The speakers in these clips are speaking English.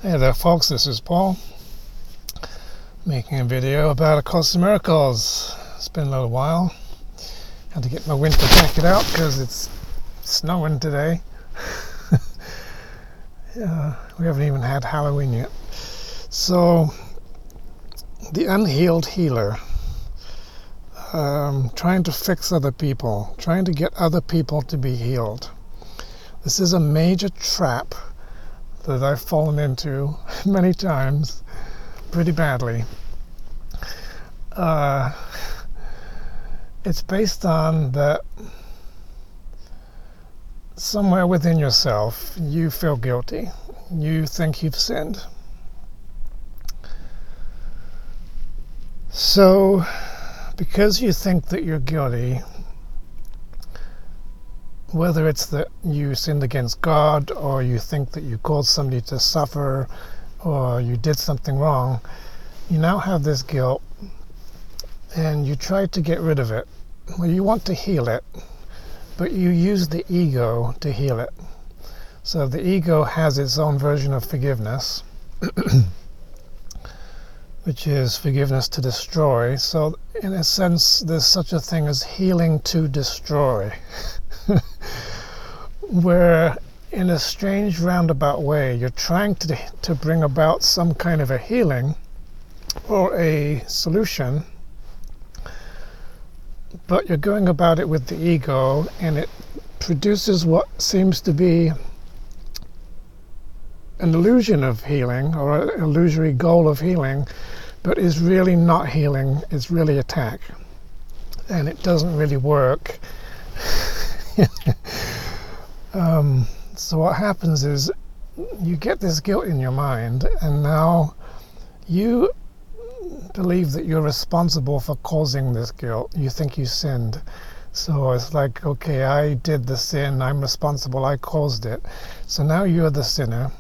Hey there folks, this is Paul making a video about A Course in Miracles. It's been a little while. Had to get my winter jacket out because it's snowing today. We haven't even had Halloween yet. So, the unhealed healer, trying to fix other people, trying to get other people to be healed. This is a major trap that I've fallen into many times, pretty badly. It's based on that somewhere within yourself you feel guilty. You think you've sinned. So, because you think that you're guilty, whether it's that you sinned against God, or you think that you caused somebody to suffer, or you did something wrong, you now have this guilt, and you try to get rid of it. Well, you want to heal it, but you use the ego to heal it. So the ego has its own version of forgiveness, which is forgiveness to destroy. So in a sense, there's such a thing as healing to destroy. Where in a strange roundabout way you're trying to bring about some kind of a healing or a solution, but you're going about it with the ego, and it produces what seems to be an illusion of healing or an illusory goal of healing, but is really not healing, it's really attack, and it doesn't really work. So what happens is you get this guilt in your mind, and now you believe that you're responsible for causing this guilt. You think you sinned. So it's like, okay, I did the sin, I'm responsible, I caused it. So now you're the sinner,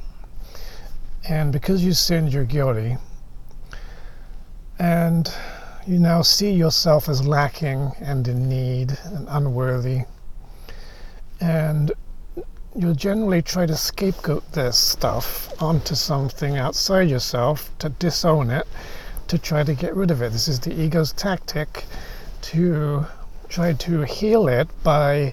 and because you sinned, you're guilty. And you now see yourself as lacking and in need and unworthy. And you'll generally try to scapegoat this stuff onto something outside yourself, to disown it, to try to get rid of it. This is the ego's tactic to try to heal it by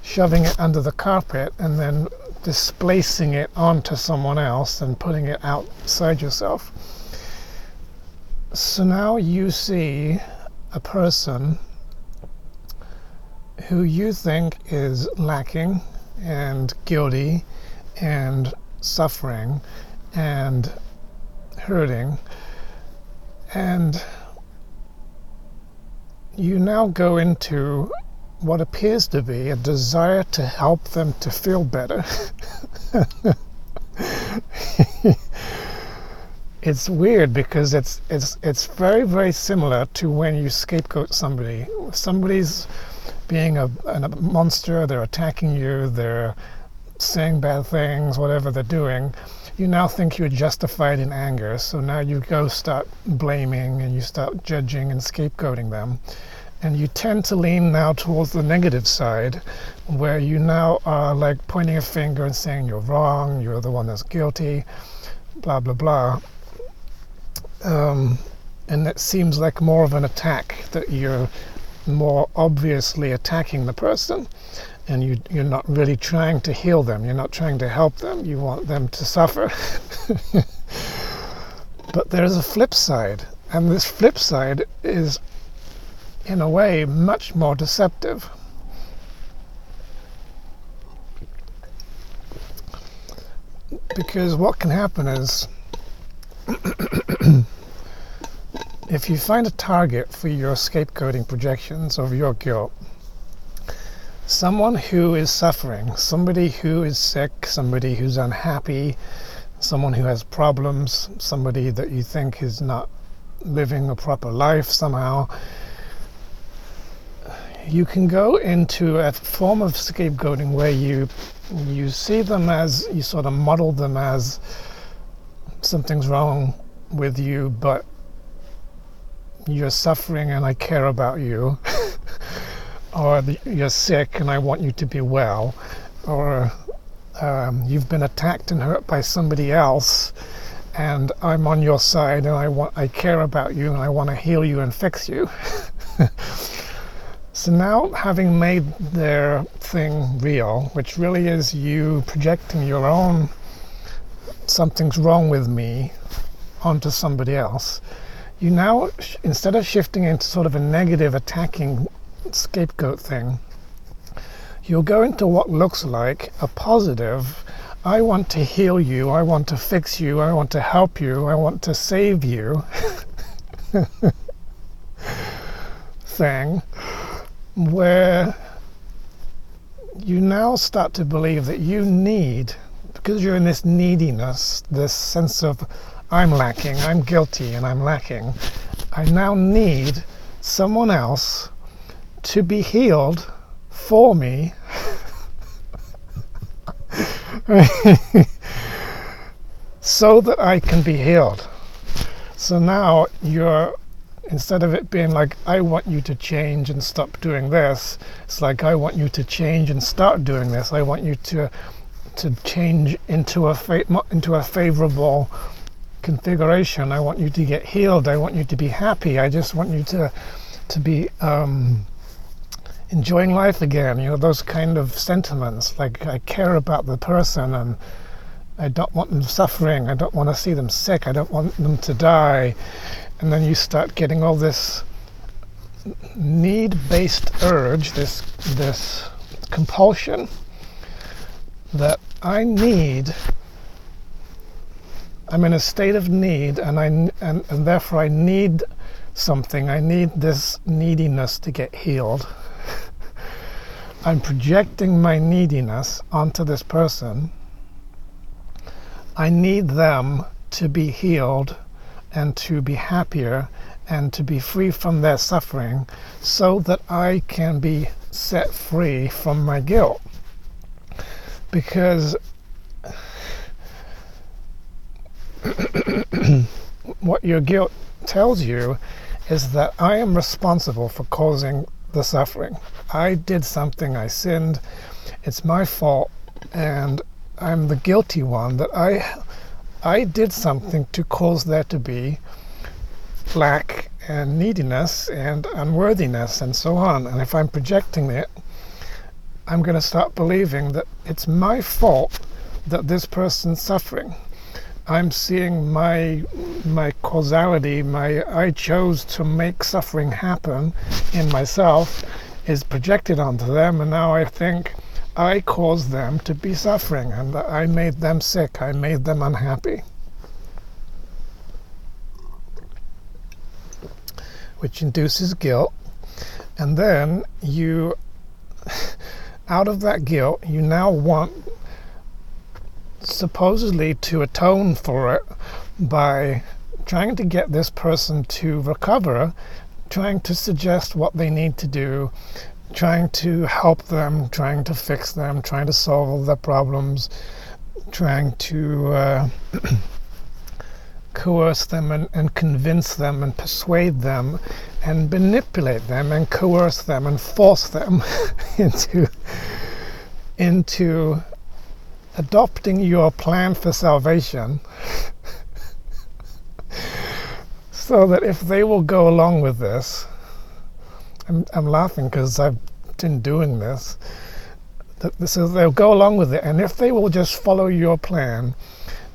shoving it under the carpet and then displacing it onto someone else and putting it outside yourself. So now you see a person who you think is lacking and guilty and suffering and hurting, and you now go into what appears to be a desire to help them to feel better. It's weird because it's very, very similar to when you scapegoat somebody. Somebody's being a monster, they're attacking you, they're saying bad things, whatever they're doing, you now think you're justified in anger. So now you go start blaming and you start judging and scapegoating them. And you tend to lean now towards the negative side, where you now are like pointing a finger and saying you're wrong, you're the one that's guilty, blah, blah, blah. And it seems like more of an attack, that you're more obviously attacking the person, and you're not really trying to heal them, you're not trying to help them, you want them to suffer. But there's a flip side, and this flip side is in a way much more deceptive. Because what can happen is if you find a target for your scapegoating projections of your guilt, someone who is suffering, somebody who is sick, somebody who's unhappy, someone who has problems, somebody that you think is not living a proper life somehow, you can go into a form of scapegoating where you see them as, you sort of model them as something's wrong with you, but you're suffering and I care about you. Or you're sick and I want you to be well. Or you've been attacked and hurt by somebody else and I'm on your side, and I care about you, and I want to heal you and fix you. So now, having made their thing real, which really is you projecting your own something's wrong with me onto somebody else, you now, instead of shifting into sort of a negative attacking scapegoat thing, you'll go into what looks like a positive, I want to heal you, I want to fix you, I want to help you, I want to save you thing, where you now start to believe that you need, because you're in this neediness, this sense of I'm lacking, I'm guilty, and I'm lacking, I now need someone else to be healed for me so that I can be healed. So now instead of it being like, I want you to change and stop doing this, it's like, I want you to change and start doing this. I want you to change into a favorable configuration. I want you to get healed. I want you to be happy. I just want you to be enjoying life again. Those kind of sentiments, like I care about the person and I don't want them suffering. I don't want to see them sick. I don't want them to die. And then you start getting all this need-based urge, this compulsion that I'm in a state of need, and therefore I need something. I need this neediness to get healed. I'm projecting my neediness onto this person. I need them to be healed and to be happier and to be free from their suffering so that I can be set free from my guilt. Because what your guilt tells you is that I am responsible for causing the suffering. I did something, I sinned, it's my fault, and I'm the guilty one, that I did something to cause there to be lack and neediness and unworthiness and so on. And if I'm projecting it, I'm going to start believing that it's my fault that this person's suffering. I'm seeing my causality, I chose to make suffering happen in myself, is projected onto them, and now I think I caused them to be suffering, and I made them sick, I made them unhappy. Which induces guilt, and then out of that guilt, you now want supposedly to atone for it by trying to get this person to recover, trying to suggest what they need to do, trying to help them, trying to fix them, trying to solve all their problems, trying to coerce them and convince them and persuade them and manipulate them and coerce them and force them into adopting your plan for salvation, so that if they will go along with this, I'm laughing because I've been doing this, so they'll go along with it, and if they will just follow your plan,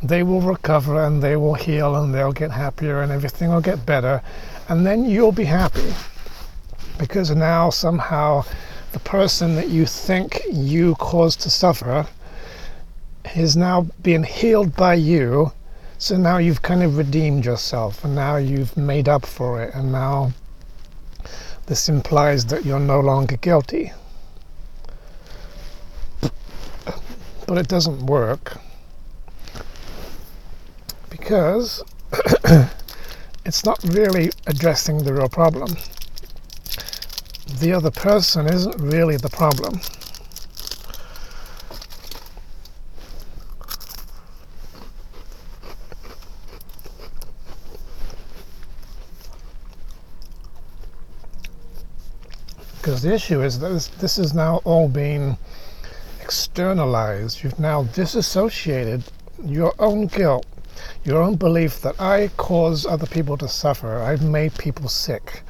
they will recover and they will heal and they'll get happier and everything will get better, and then you'll be happy, because now somehow the person that you think you caused to suffer is now being healed by you. So now you've kind of redeemed yourself, and now you've made up for it, and now this implies that you're no longer guilty. But it doesn't work, because it's not really addressing the real problem. The other person isn't really the problem. Because the issue is that this is now all being externalized. You've now disassociated your own guilt Your own belief that I cause other people to suffer. I've made people sick.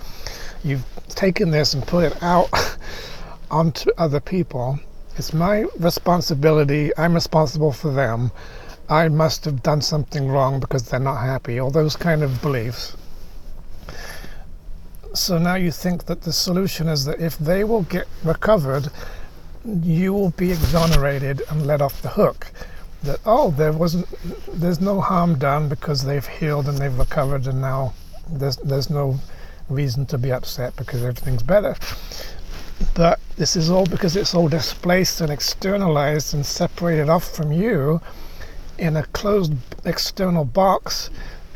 You've taken this and put it out onto other people. It's my responsibility. I'm responsible for them. I must have done something wrong because they're not happy. All those kind of beliefs. So now you think that the solution is that if they will get recovered, you will be exonerated and let off the hook. That, oh, there's no harm done because they've healed and they've recovered, and now there's no reason to be upset because everything's better. But this is all because it's all displaced and externalized and separated off from you in a closed external box.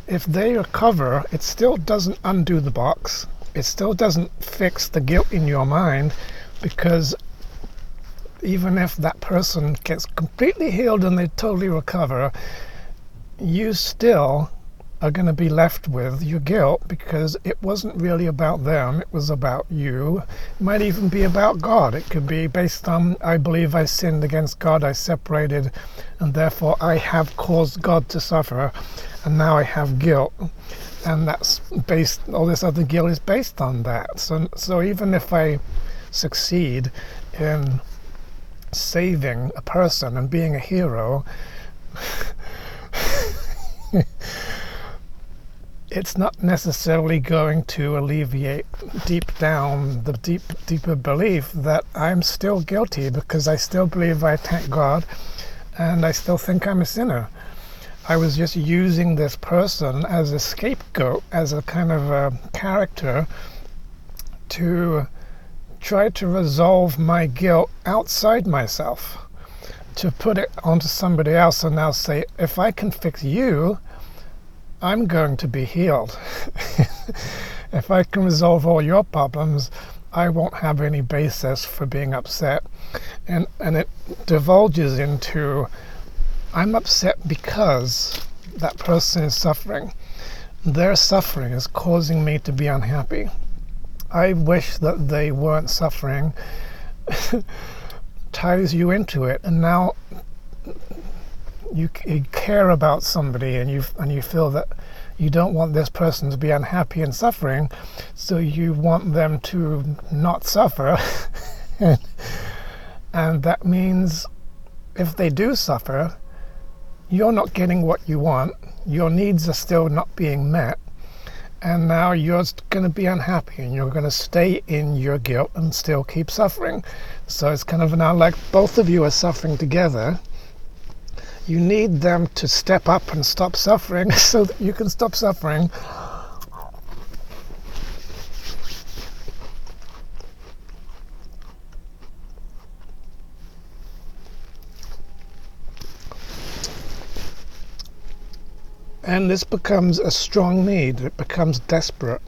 If they recover, it still doesn't undo the box. It still doesn't fix the guilt in your mind, because even if that person gets completely healed and they totally recover, you still are going to be left with your guilt, because it wasn't really about them, it was about you. It might even be about God. It could be based on, I believe I sinned against God, I separated, and therefore I have caused God to suffer, and now I have guilt. And that's based, all this other guilt is based on that. So even if I succeed in saving a person and being a hero, it's not necessarily going to alleviate deep down the deeper belief that I'm still guilty, because I still believe I attack God and I still think I'm a sinner. I was just using this person as a scapegoat, as a kind of a character to try to resolve my guilt outside myself, to put it onto somebody else and now say, if I can fix you, I'm going to be healed. If I can resolve all your problems, I won't have any basis for being upset. And it divulges into, I'm upset because that person is suffering. Their suffering is causing me to be unhappy. I wish that they weren't suffering. Ties you into it, and now you care about somebody, and you feel that you don't want this person to be unhappy and suffering, so you want them to not suffer. And that means if they do suffer, you're not getting what you want, your needs are still not being met, and now you're going to be unhappy and you're going to stay in your guilt and still keep suffering. So it's kind of now like both of you are suffering together. You need them to step up and stop suffering so that you can stop suffering. And this becomes a strong need. It becomes desperate,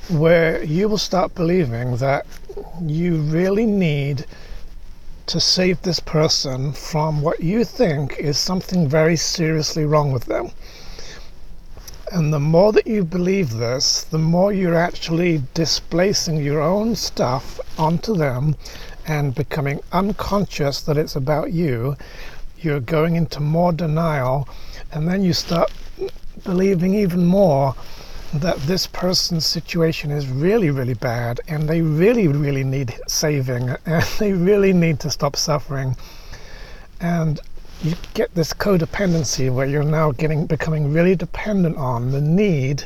where you will start believing that you really need to save this person from what you think is something very seriously wrong with them. And the more that you believe this, the more you're actually displacing your own stuff onto them and becoming unconscious that it's about you. You're going into more denial, and then you start believing even more that this person's situation is really, really bad, and they really, really need saving, and they really need to stop suffering. And you get this codependency where you're now becoming really dependent on the need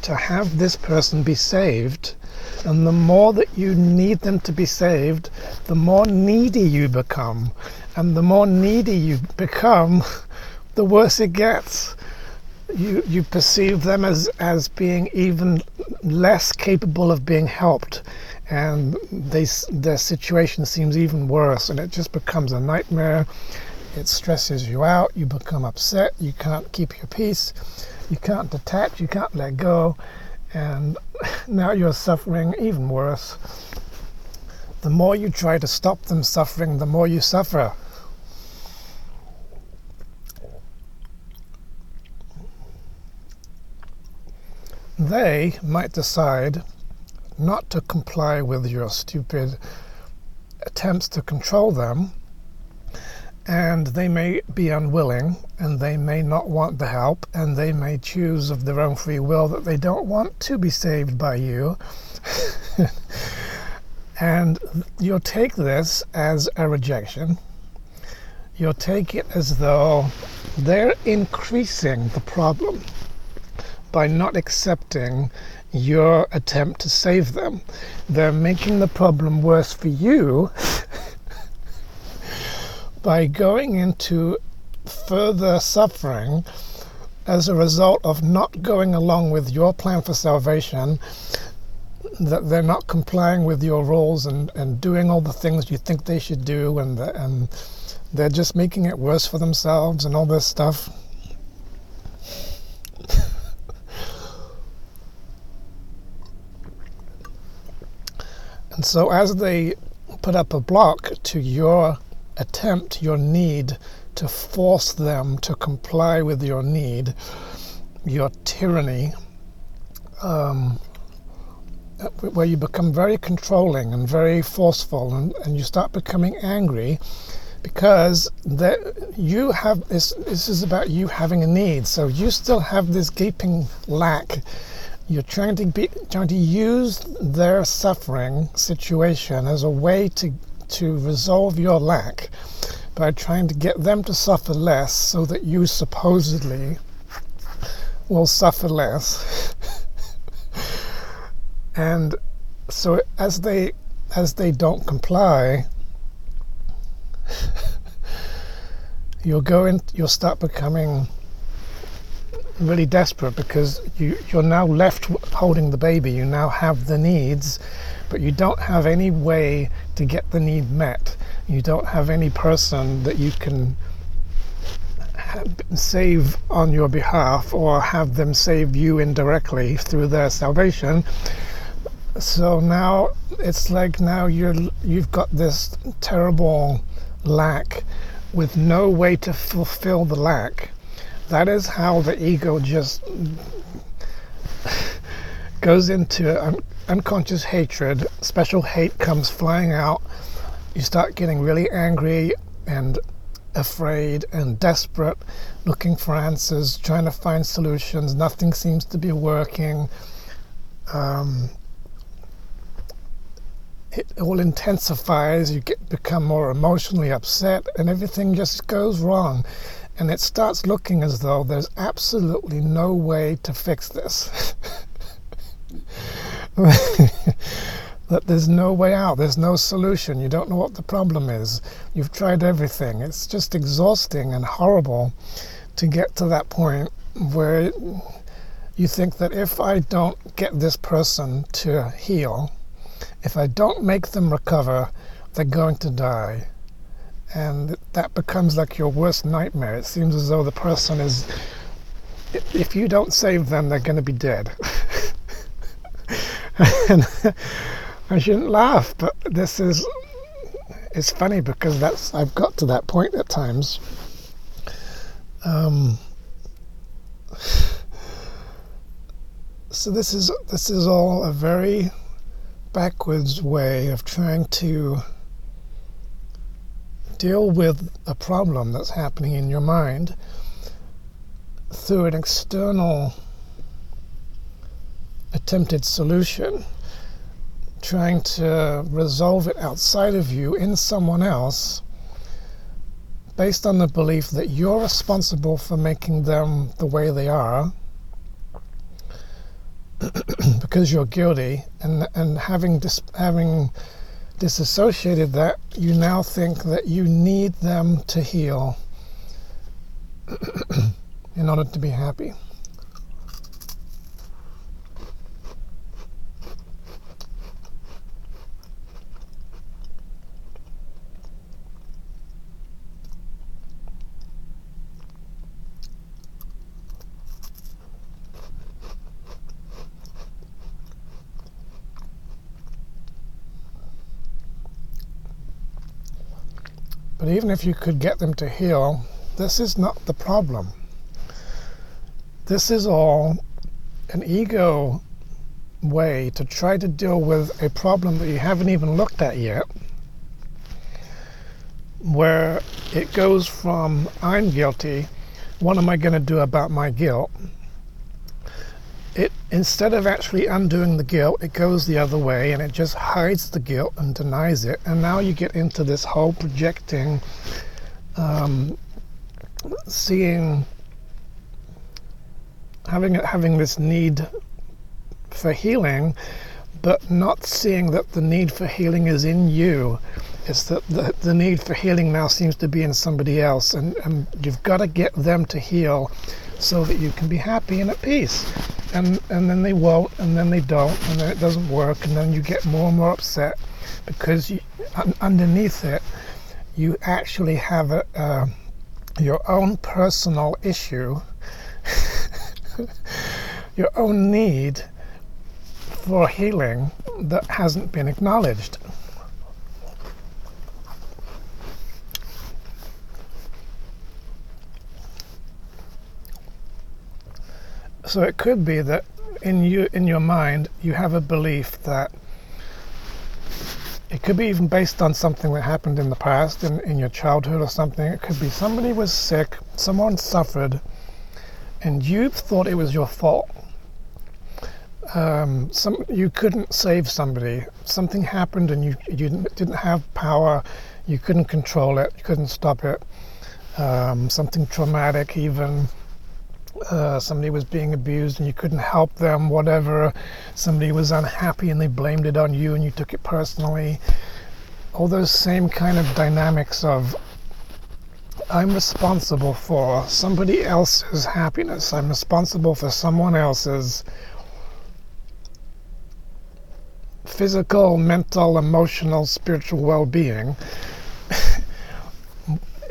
to have this person be saved. And the more that you need them to be saved, the more needy you become. And the more needy you become, the worse it gets. You perceive them as being even less capable of being helped, and their situation seems even worse, and it just becomes a nightmare. It stresses you out, you become upset, you can't keep your peace, you can't detach, you can't let go, and now you're suffering even worse. The more you try to stop them suffering, the more you suffer. They might decide not to comply with your stupid attempts to control them, and they may be unwilling, and they may not want the help, and they may choose of their own free will that they don't want to be saved by you. And you'll take this as a rejection. You'll take it as though they're increasing the problem by not accepting your attempt to save them. They're making the problem worse for you by going into further suffering as a result of not going along with your plan for salvation, that they're not complying with your rules and doing all the things you think they should do, and they're just making it worse for themselves and all this stuff. And so as they put up a block to your attempt, your need to force them to comply with your need, your tyranny, where you become very controlling and very forceful, and you start becoming angry because you have this is about you having a need. So you still have this gaping lack. You're trying to use their suffering situation as a way to resolve your lack by trying to get them to suffer less so that you supposedly will suffer less. And so as they don't comply, you'll start becoming really desperate, because you're now left holding the baby. You now have the needs, but you don't have any way to get the need met. You don't have any person that you can save on your behalf, or have them save you indirectly through their salvation. So now it's like you've got this terrible lack with no way to fulfill the lack. That is how the ego just goes into unconscious hatred. Special hate comes flying out. You start getting really angry and afraid and desperate, looking for answers, trying to find solutions. Nothing seems to be working. It all intensifies. You become more emotionally upset, and everything just goes wrong. And it starts looking as though there's absolutely no way to fix this. That there's no way out, there's no solution, you don't know what the problem is. You've tried everything. It's just exhausting and horrible to get to that point where you think that if I don't get this person to heal, if I don't make them recover, they're going to die. And that becomes like your worst nightmare. It seems as though the person is, if you don't save them, they're going to be dead. And I shouldn't laugh, but it's funny, because I've got to that point at times. So this is all a very backwards way of trying to deal with a problem that's happening in your mind through an external attempted solution, trying to resolve it outside of you in someone else, based on the belief that you're responsible for making them the way they are, because you're guilty, and having disassociated that, you now think that you need them to heal in order to be happy. But even if you could get them to heal, this is not the problem. This is all an ego way to try to deal with a problem that you haven't even looked at yet, where it goes from I'm guilty, what am I going to do about my guilt? It, instead of actually undoing the guilt, it goes the other way and it just hides the guilt and denies it. And now you get into this whole projecting, seeing, having this need for healing, but not seeing that the need for healing is in you. It's that the need for healing now seems to be in somebody else, and you've got to get them to heal so that you can be happy and at peace. And then they won't, and then they don't, and then it doesn't work, and then you get more and more upset because underneath it you actually have your own personal issue, your own need for healing that hasn't been acknowledged. So it could be that in your mind you have a belief that it could be even based on something that happened in the past, in your childhood or something. It could be somebody was sick, someone suffered, and you thought it was your fault. You couldn't save somebody. Something happened and you didn't have power. You couldn't control it. You couldn't stop it. Something traumatic even. Somebody was being abused and you couldn't help them, whatever. Somebody was unhappy and they blamed it on you and you took it personally. All those same kind of dynamics of I'm responsible for somebody else's happiness. I'm responsible for someone else's physical, mental, emotional, spiritual well-being.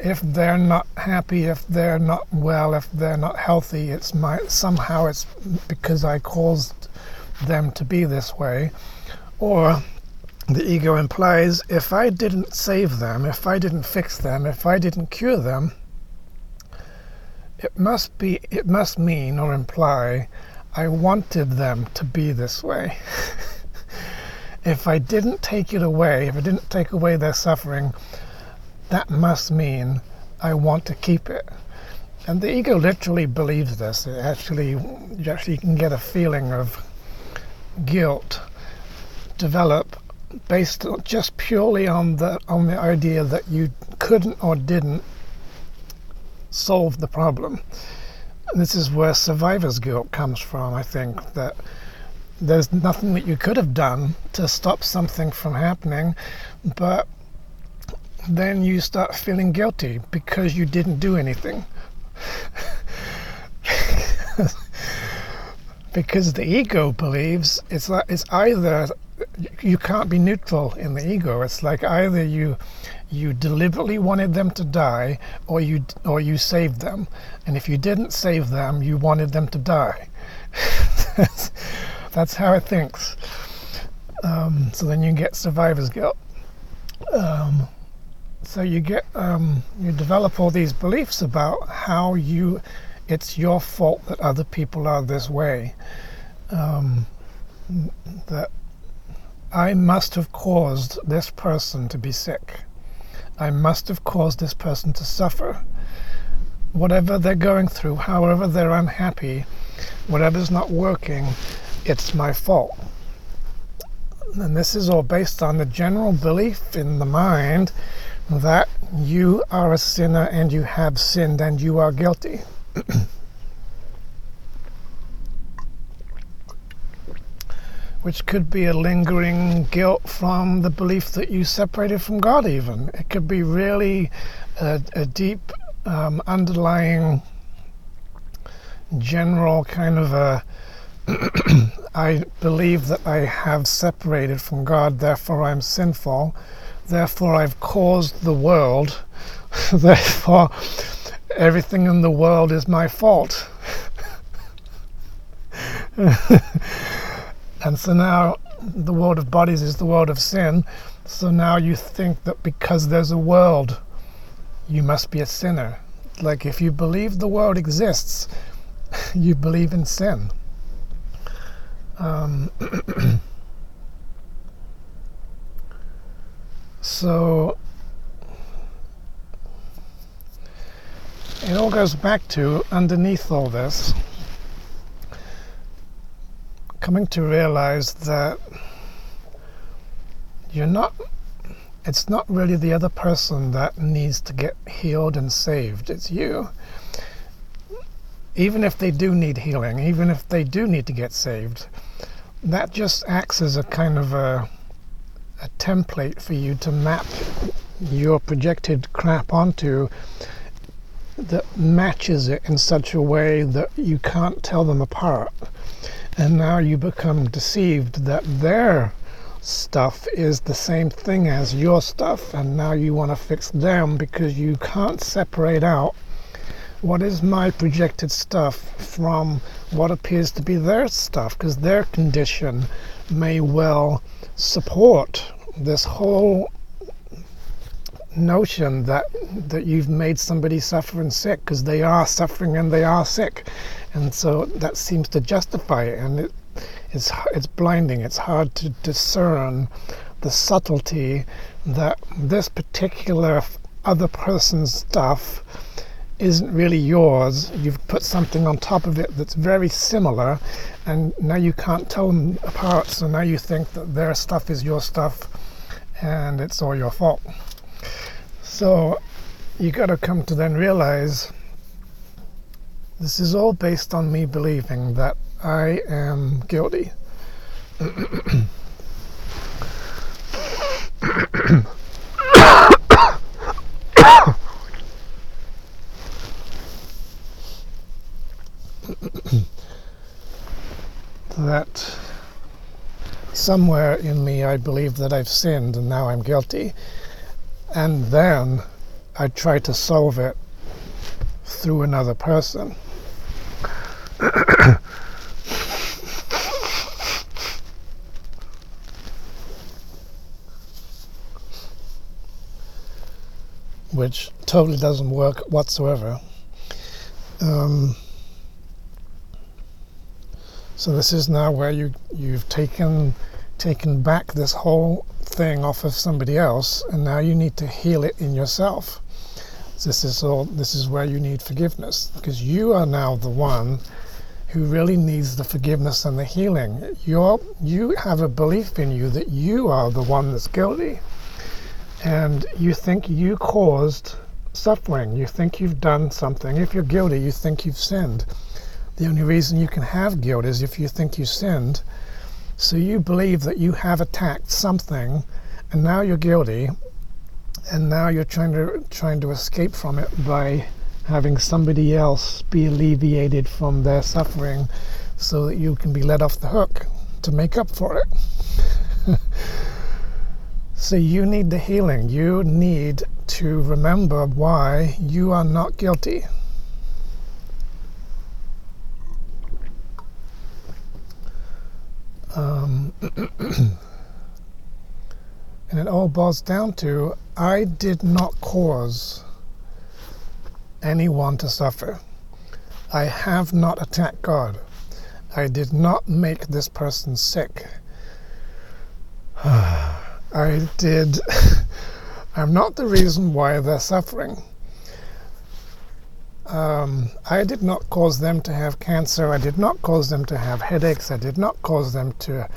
If they're not happy, if they're not well, if they're not healthy, somehow it's because I caused them to be this way. Or the ego implies, if I didn't save them, if I didn't fix them, if I didn't cure them, it must mean or imply I wanted them to be this way. If I didn't take it away, if I didn't take away their suffering, that must mean I want to keep it. And the ego literally believes this. You actually can get a feeling of guilt develop based just purely on the idea that you couldn't or didn't solve the problem. And this is where survivor's guilt comes from, I think, that there's nothing that you could have done to stop something from happening, but then you start feeling guilty because you didn't do anything. Because the ego believes it's either you can't be neutral in the ego. It's like either you deliberately wanted them to die, or you saved them. And if you didn't save them, you wanted them to die. That's how it thinks. So then you get survivor's guilt. So you develop all these beliefs about how it's your fault that other people are this way. That I must have caused this person to be sick. I must have caused this person to suffer. Whatever they're going through, however they're unhappy, whatever's not working, it's my fault. And this is all based on the general belief in the mind that you are a sinner and you have sinned and you are guilty. Which could be a lingering guilt from the belief that you separated from God even. It could be really a deep underlying general kind of a I believe that I have separated from God, therefore I'm sinful, therefore I've caused the world, therefore everything in the world is my fault. And so now the world of bodies is the world of sin, so now you think that because there's a world, you must be a sinner. Like if you believe the world exists, you believe in sin. So it all goes back to, underneath all this, coming to realize that it's not really the other person that needs to get healed and saved, it's you. Even if they do need healing, even if they do need to get saved, that just acts as a kind of a template for you to map your projected crap onto, that matches it in such a way that you can't tell them apart. And now you become deceived that their stuff is the same thing as your stuff, and now you want to fix them because you can't separate out what is my projected stuff from what appears to be their stuff, because their condition may well support this whole notion that you've made somebody suffer and sick, because they are suffering and they are sick, and so that seems to justify it, and it's blinding. It's hard to discern the subtlety that this particular other person's stuff isn't really yours. You've put something on top of it that's very similar, and now you can't tell them apart, so now you think that their stuff is your stuff and it's all your fault. So you got to come to then realize this is all based on me believing that I am guilty. That somewhere in me I believe that I've sinned and now I'm guilty, and then I try to solve it through another person. Which totally doesn't work whatsoever. So this is now where you've taken back this whole thing off of somebody else, and now you need to heal it in yourself. This is where you need forgiveness, because you are now the one who really needs the forgiveness and the healing. You have a belief in you that you are the one that's guilty, and you think you caused suffering. You think you've done something. If you're guilty, you think you've sinned. The only reason you can have guilt is if you think you sinned. So you believe that you have attacked something, and now you're guilty, and now you're trying to escape from it by having somebody else be alleviated from their suffering so that you can be let off the hook to make up for it. So you need the healing. You need to remember why you are not guilty. And it all boils down to, I did not cause anyone to suffer. I have not attacked God. I did not make this person sick. I'm not the reason why they're suffering. I did not cause them to have cancer. I did not cause them to have headaches. I did not cause them to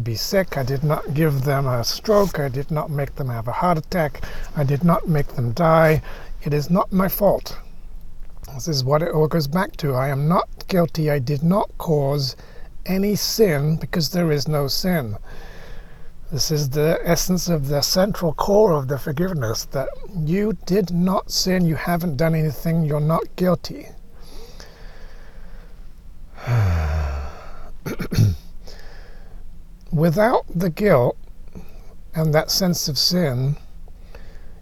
be sick. I did not give them a stroke. I did not make them have a heart attack. I did not make them die. It is not my fault. This is what it all goes back to. I am not guilty. I did not cause any sin, because there is no sin. This is the essence of the central core of the forgiveness, that you did not sin, you haven't done anything, you're not guilty. Without the guilt and that sense of sin,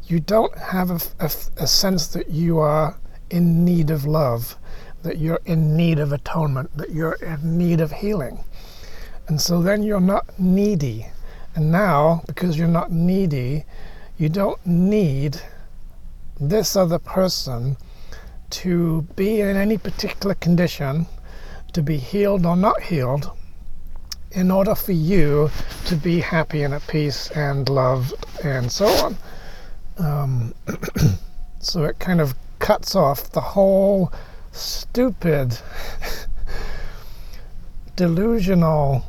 you don't have a sense that you are in need of love, that you're in need of atonement, that you're in need of healing. And so then you're not needy. And now, because you're not needy, you don't need this other person to be in any particular condition, to be healed or not healed, in order for you to be happy and at peace and loved and so on. So it kind of cuts off the whole stupid, delusional,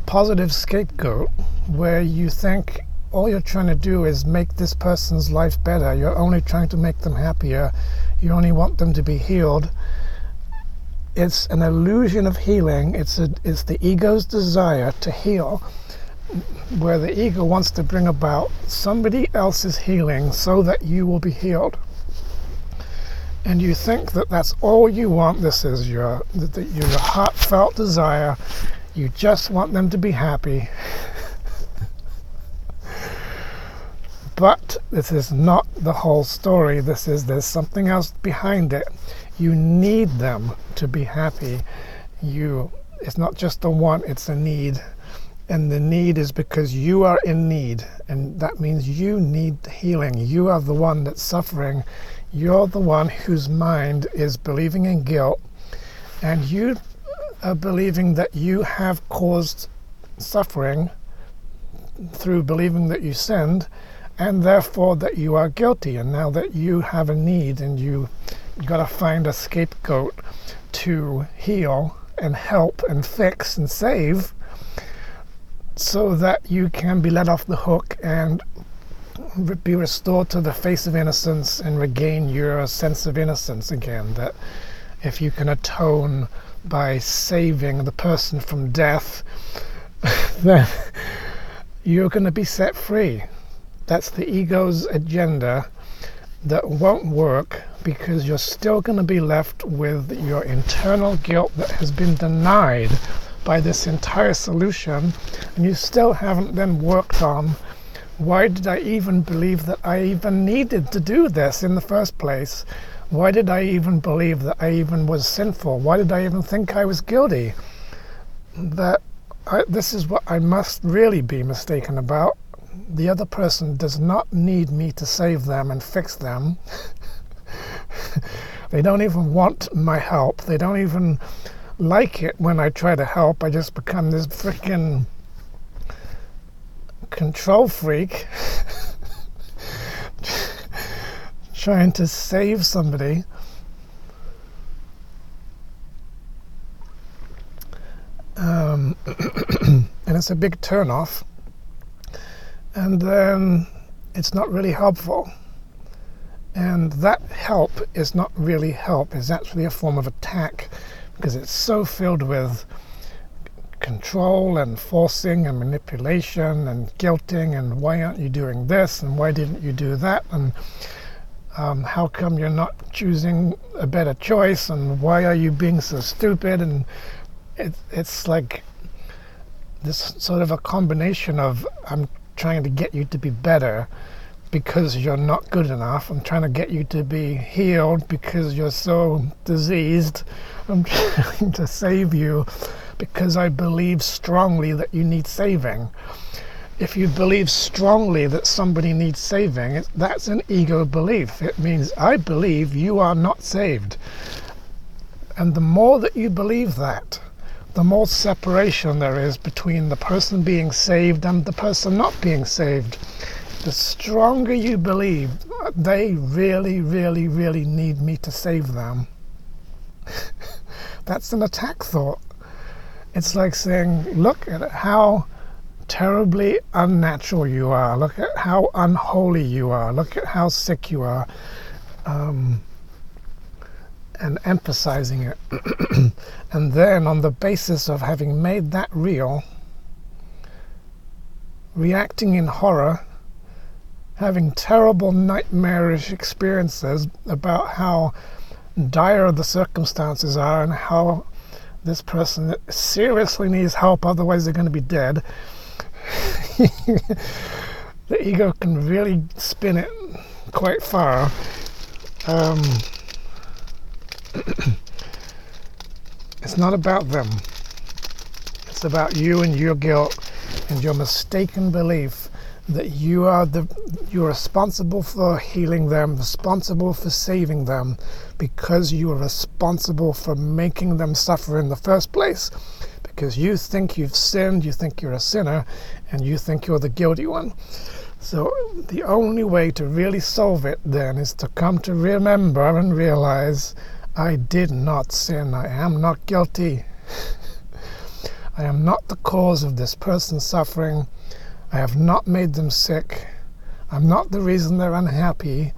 positive scapegoat where you think all you're trying to do is make this person's life better. You're only trying to make them happier. You only want them to be healed. It's an illusion of healing. It's the ego's desire to heal, where the ego wants to bring about somebody else's healing so that you will be healed. And you think that that's all you want. This is your heartfelt desire. You just want them to be happy. But this is not the whole story. There's something else behind it. You need them to be happy. It's not just a want, it's a need. And the need is because you are in need. And that means you need healing. You are the one that's suffering. You're the one whose mind is believing in guilt. And you are believing that you have caused suffering through believing that you sinned, and therefore that you are guilty. And now that you have a need and you got to find a scapegoat to heal and help and fix and save so that you can be let off the hook and be restored to the face of innocence and regain your sense of innocence again. That if you can atone by saving the person from death, then you're going to be set free. That's the ego's agenda that won't work, because you're still going to be left with your internal guilt that has been denied by this entire solution, and you still haven't then worked on, why did I even believe that I even needed to do this in the first place? Why did I even believe that I even was sinful? Why did I even think I was guilty? This is what I must really be mistaken about. The other person does not need me to save them and fix them. They don't even want my help. They don't even like it when I try to help. I just become this freaking control freak trying to save somebody. And it's a big turnoff. And then it's not really helpful. And that help is not really help. It's actually a form of attack, because it's so filled with control and forcing and manipulation and guilting and why aren't you doing this and why didn't you do that, and how come you're not choosing a better choice, and why are you being so stupid? And it's like this sort of a combination of, I'm trying to get you to be better because you're not good enough. I'm trying to get you to be healed because you're so diseased. I'm trying to save you because I believe strongly that you need saving. If you believe strongly that somebody needs saving, that's an ego belief. It means I believe you are not saved. And the more that you believe that, the more separation there is between the person being saved and the person not being saved. The stronger you believe they really, really, really need me to save them, that's an attack thought. It's like saying, look at how terribly unnatural you are. Look at how unholy you are. Look at how sick you are. And emphasizing it. And then on the basis of having made that real, reacting in horror, having terrible nightmarish experiences about how dire the circumstances are and how this person seriously needs help, otherwise they're going to be dead. The ego can really spin it quite far. It's not about them. It's about you and your guilt and your mistaken belief that you're responsible for healing them, responsible for saving them, because you are responsible for making them suffer in the first place. Because you think you've sinned, you think you're a sinner, and you think you're the guilty one. So the only way to really solve it then is to come to remember and realize, I did not sin. I am not guilty. I am not the cause of this person's suffering. I have not made them sick. I'm not the reason they're unhappy.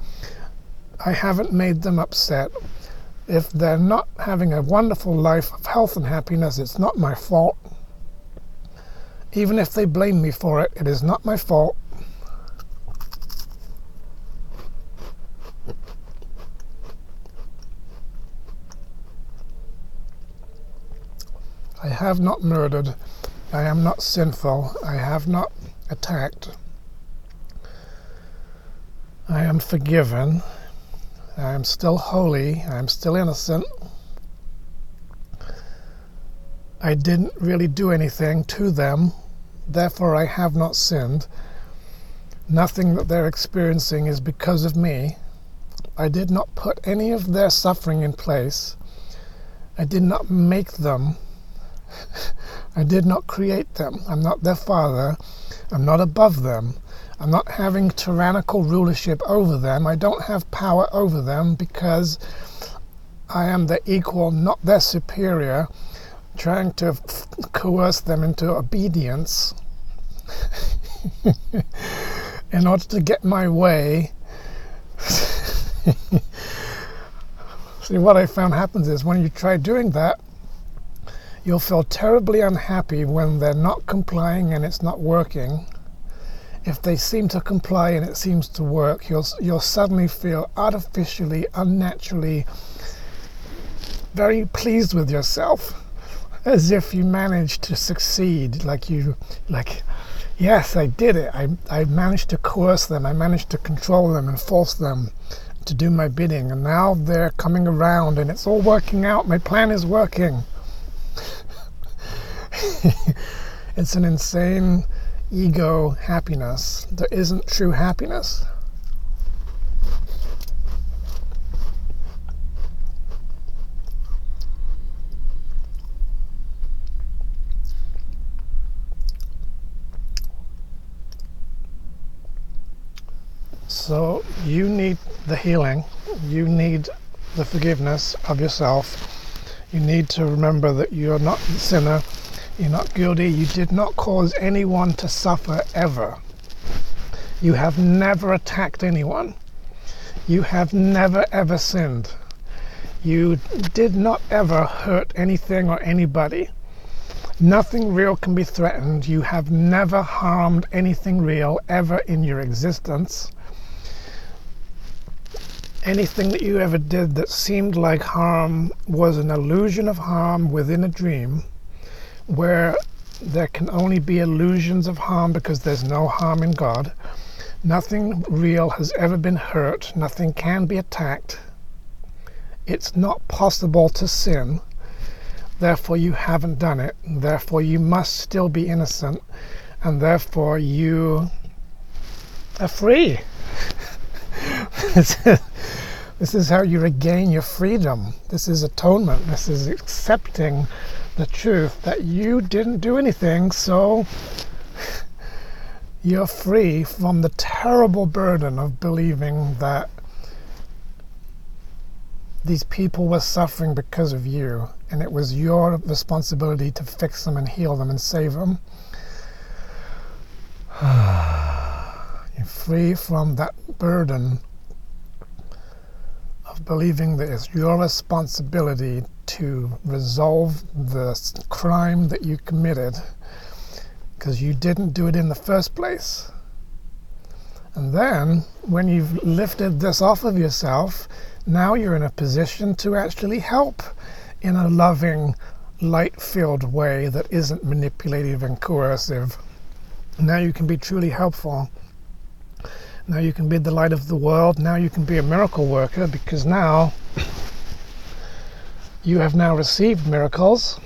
I haven't made them upset. If they're not having a wonderful life of health and happiness, it's not my fault. Even if they blame me for it, it is not my fault. I have not murdered. I am not sinful. I have not attacked. I am forgiven. I am still holy. I am still innocent. I didn't really do anything to them. Therefore, I have not sinned. Nothing that they're experiencing is because of me. I did not put any of their suffering in place. I did not make them. I did not create them. I'm not their father. I'm not above them. I'm not having tyrannical rulership over them. I don't have power over them because I am their equal, not their superior, trying to coerce them into obedience in order to get my way. See, what I found happens is when you try doing that, you'll feel terribly unhappy when they're not complying and it's not working. If they seem to comply and it seems to work, you'll suddenly feel artificially, unnaturally very pleased with yourself, as if you managed to succeed, like yes, I did it. I managed to coerce them. I managed to control them and force them to do my bidding, and now they're coming around and it's all working out. My plan is working. It's an insane ego happiness. There isn't true happiness. So you need the healing. You need the forgiveness of yourself. You need to remember that you're not the sinner. You're not guilty. You did not cause anyone to suffer ever. You have never attacked anyone. You have never ever sinned. You did not ever hurt anything or anybody. Nothing real can be threatened. You have never harmed anything real ever in your existence. Anything that you ever did that seemed like harm was an illusion of harm within a dream, where there can only be illusions of harm because there's no harm in God. Nothing real has ever been hurt. Nothing can be attacked. It's not possible to sin. Therefore, you haven't done it. Therefore, you must still be innocent. And therefore, you are free. This is how you regain your freedom. This is atonement. This is accepting the truth that you didn't do anything, so you're free from the terrible burden of believing that these people were suffering because of you, and it was your responsibility to fix them and heal them and save them. You're free from that burden of believing that it's your responsibility to resolve the crime that you committed because you didn't do it in the first place. And then, when you've lifted this off of yourself, now you're in a position to actually help in a loving, light-filled way that isn't manipulative and coercive. Now you can be truly helpful. Now you can be the light of the world. Now you can be a miracle worker, because now you have now received miracles.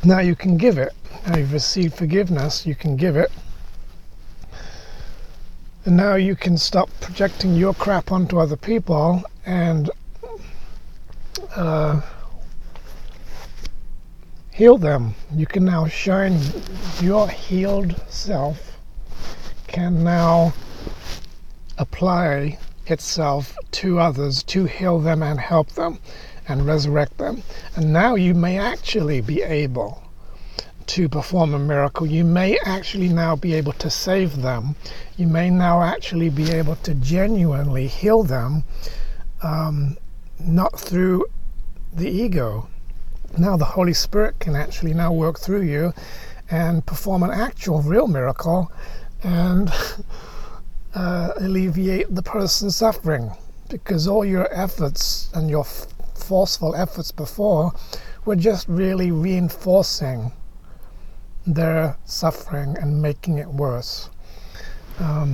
Now you can give it. Now you've received forgiveness, you can give it. And now you can stop projecting your crap onto other people and heal them. You can now shine. Your healed self can now apply itself to others to heal them and help them and resurrect them. And now you may actually be able to perform a miracle. You may actually now be able to save them. You may now actually be able to genuinely heal them, not through the ego. Now the Holy Spirit can actually now work through you and perform an actual real miracle and alleviate the person's suffering, because all your efforts and your forceful efforts before were just really reinforcing their suffering and making it worse.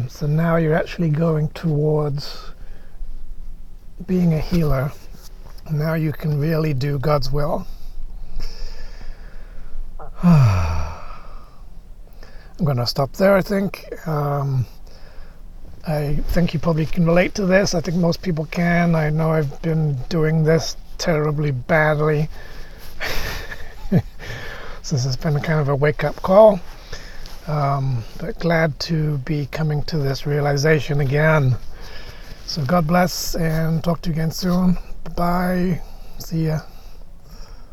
So now you're actually going towards being a healer. Now you can really do God's will. I'm going to stop there, I think. I think you probably can relate to this. I think most people can. I know I've been doing this terribly badly. So this has been kind of a wake-up call. But glad to be coming to this realization again. So God bless, and talk to you again soon. Bye-bye. See ya.